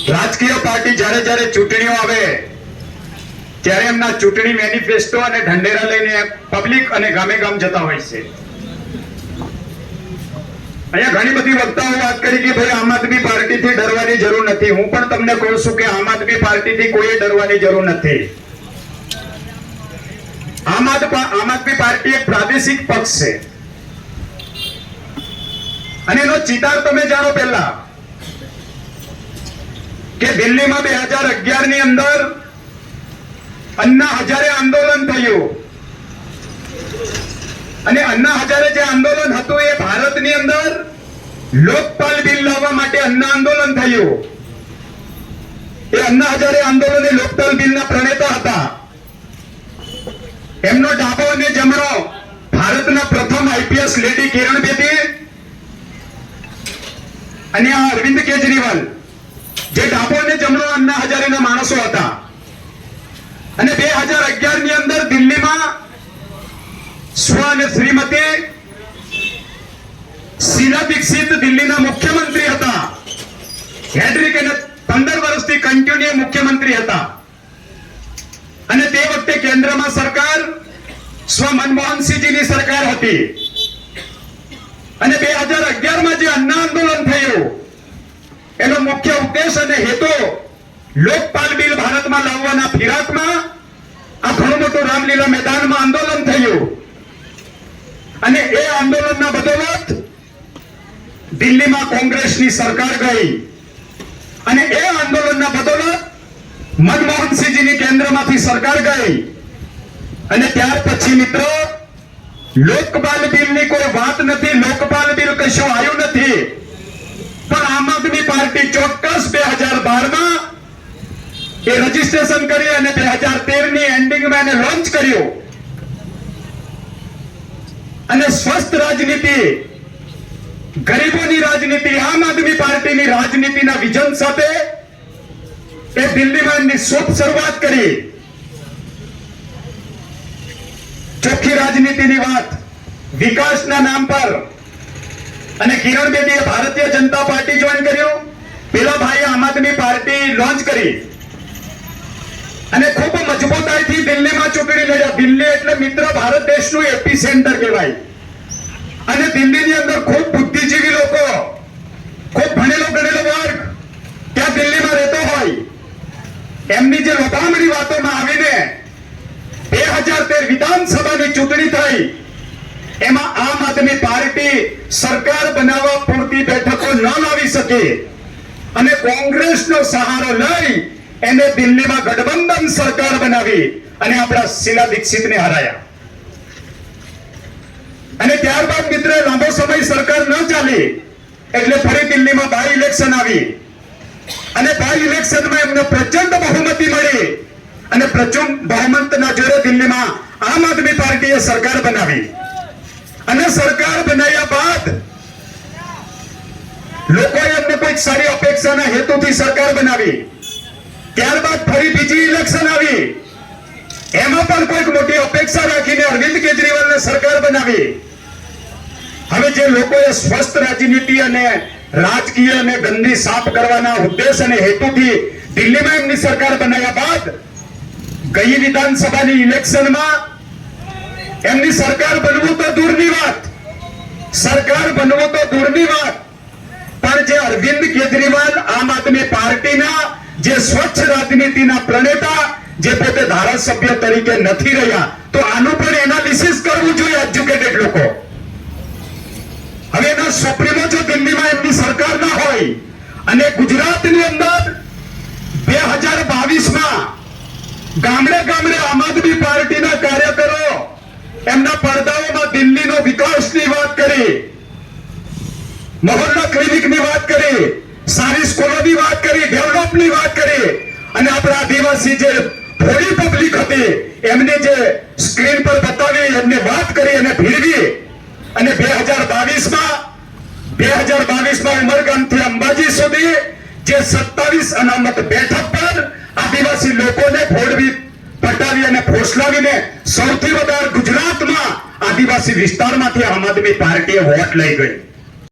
રાજકીય પાર્ટી જ્યારે જ્યારે ચૂંટણીઓ આવે ત્યારે એમના ચૂંટણી મેનિફેસ્ટો અને ઢંઢેરા લઈને પબ્લિક અને ગામે ગામ જતા હોય છે. અહીંયા ઘણી બધી વક્તાઓ વાત કરી કે ભાઈ આમ આદમી પાર્ટીથી ડરવાની જરૂર નથી. હું પણ તમને કહું છું કે આમ આદમી પાર્ટીથી કોઈ ડરવાની જરૂર નથી. આમ આદમી પાર્ટી એક પ્રાદેશિક પક્ષ છે અને એનો ચિતાર તમે જાણો. પહેલા કે દિલ્હીમાં 2011 ની અંદર અન્ના હજારે આંદોલન થયું અને અન્ના હજારે જે આંદોલન હતું એ ભારતની અંદર લોકપાલ બિલ લાવવા માટે અન્ના આંદોલન થયું. એ અન્ના હજારે આંદોલન એ લોકપાલ બિલના પ્રણેતા હતા. એમનો ડાબો અને જમણો ભારતના પ્રથમ આઈપીએસ લેડી કિરણ બેદી અને આ અરવિંદ કેજરીવાલ જે ડાબો અને જમણો અન્ના હજારેના માણસો હતા. અને 2011 ની અંદર દિલ્હીમાં સ્વ અને શ્રીમતી શીલા દીક્ષિત દિલ્હીના મુખ્યમંત્રી હતા. હેડ્રિક અને 15 વર્ષથી કન્ટિન્યુ મુખ્યમંત્રી હતા. અને તે વખતે કેન્દ્રમાં સરકાર સ્વ મનમોહનસિંહજીની સરકાર હતી. અને 2011 માં જે અન્ના આંદોલન થયું એનો મુખ્ય ઉદ્દેશ અને હેતુ લોકપાલ બિલ ભારતમાં લાવવાના ફિરાકમાં આ ઘણું મોટું રામલીલા મેદાનમાં આંદોલન થયું. અને એ આંદોલનના બદોલત દિલ્હીમાં કોંગ્રેસની સરકાર ગઈ અને એ આંદોલનના બદોલત મનમોહનસિંહજીની કેન્દ્રમાંથી સરકાર ગઈ. અને ત્યાર પછી મિત્રો લોકપાલ બિલની કોઈ વાત નથી. લોકપાલ બિલ કશું આવ્યું નથી. પણ આમ આદમી પાર્ટી ચોક્કસ 2012 માં એ રજીસ્ટ્રેશન કરી અને 2013 ની એન્ડિંગમાં એને લોન્ચ કર્યું. અને સ્વસ્થ રાજનીતિ, ગરીબોની રાજનીતિ, આમ આદમી પાર્ટીની રાજનીતિના વિઝન સાથે એ દિલ્હીમાં એમની શુભ શરૂઆત કરી. ચોખ્ખી રાજનીતિની વાત, વિકાસના નામ પર. અને કિરણ બેદીએ ભારતીય જનતા પાર્ટી જોઈન કર્યું. પેલા ભાઈએ આમ આદમી પાર્ટી લોન્ચ કરી અને ખૂબ મજબૂતાઈથી દિલ્હીમાં ચૂંટણી લડ્યા. દિલ્હી એટલે મિત્ર ભારત દેશનું એપી સેન્ટર કહેવાય. અને દિલ્હીની અંદર ખૂબ બુદ્ધિજીવી લોકો, ખૂબ ભણેલો ગણેલો વર્ગ ત્યાં દિલ્હીમાં રહેતો હોય. એમની જે લોભામણી વાતોમાં આવીને 2013 વિધાનસભાની ચૂંટણી થઈ એમાં આમ આદમી પાર્ટી સરકાર બનાવવા પૂરતી બેઠકો ન લાવી શકી અને કોંગ્રેસનો સહારો લઈ એને દિલ્હીમાં ગઠબંધન સરકાર બનાવી અને આપણા શીલા દીક્ષિતને હરાયા. અને ત્યારબાદ મિત્ર લાંબો સમય સરકાર ન ચાલી એટલે ફરી દિલ્હીમાં બાય ઇલેક્શન આવી અને બાય ઇલેક્શનમાં એમને પ્રચંડ બહુમતી મળી અને પ્રચંડ બહુમતના જોરે દિલ્હીમાં આમ આદમી પાર્ટીએ સરકાર બનાવી. અને સરકાર બનાવ્યા બાદ લોકોએ એમને કોઈક સારી અપેક્ષાના હેતુથી સરકાર બનાવી. ત્યારબાદ ફરી બીજી ઇલેક્શન આવી, એમાં પણ કોઈક મોટી અપેક્ષા રાખીને અરવિંદ કેજરીવાલને સરકાર બનાવી. હવે જે લોકોએ સ્વસ્થ રાજનીતિ અને રાજકીય અને ગંદી સાફ કરવાના ઉદ્દેશ અને હેતુથી દિલ્હીમાં એમની સરકાર બનાવ્યા બાદ ગઈ વિધાનસભાની ઇલેક્શનમાં એમની સરકાર બનવું તો દૂરની વાત, સરકાર બનવું તો દૂરની વાત, પણ જે અરવિંદ કેજરીવાલ આમ આદમી પાર્ટીના જે સ્વચ્છ રાજનીતિના પ્રણેતા જે પોતે ધારાસભ્ય તરીકે નથી રહ્યા, તો આનું પણ એનાલિસિસ કરવું જોઈએ એજ્યુકેટેડ લોકો. હવે એના સુપ્રીમો જો દિલ્હીમાં એમની સરકાર ના હોય અને ગુજરાતની અંદર 2022 માં ગામડે ગામડે આમ આદમી પાર્ટીના કાર્યકરો એમના પડદાઓમાં દિલ્હીનો વિકાસની વાત કરી, મોહલ્લા ક્લિનિકની વાત કરી, સારી સ્કૂલોની વાત કરી, ડેવલપની વાત કરી અને આપણા આદિવાસી જે ભોળી પબ્લિક હતી એમને જે સ્ક્રીન પર બતાવી એમને વાત કરી અને ભીડવી. અને 2022માં ઉમરગામથી અંબાજી સુધી જે 27 અનામત બેઠક પર આદિવાસી લોકોને ભોળવી પટાવી અને ફોસલાવીને સૌથી વધારે ગુજરાતમાં આદિવાસી વિસ્તારમાંથી આમ આદમી પાર્ટીએ વોટ લઈ ગઈ.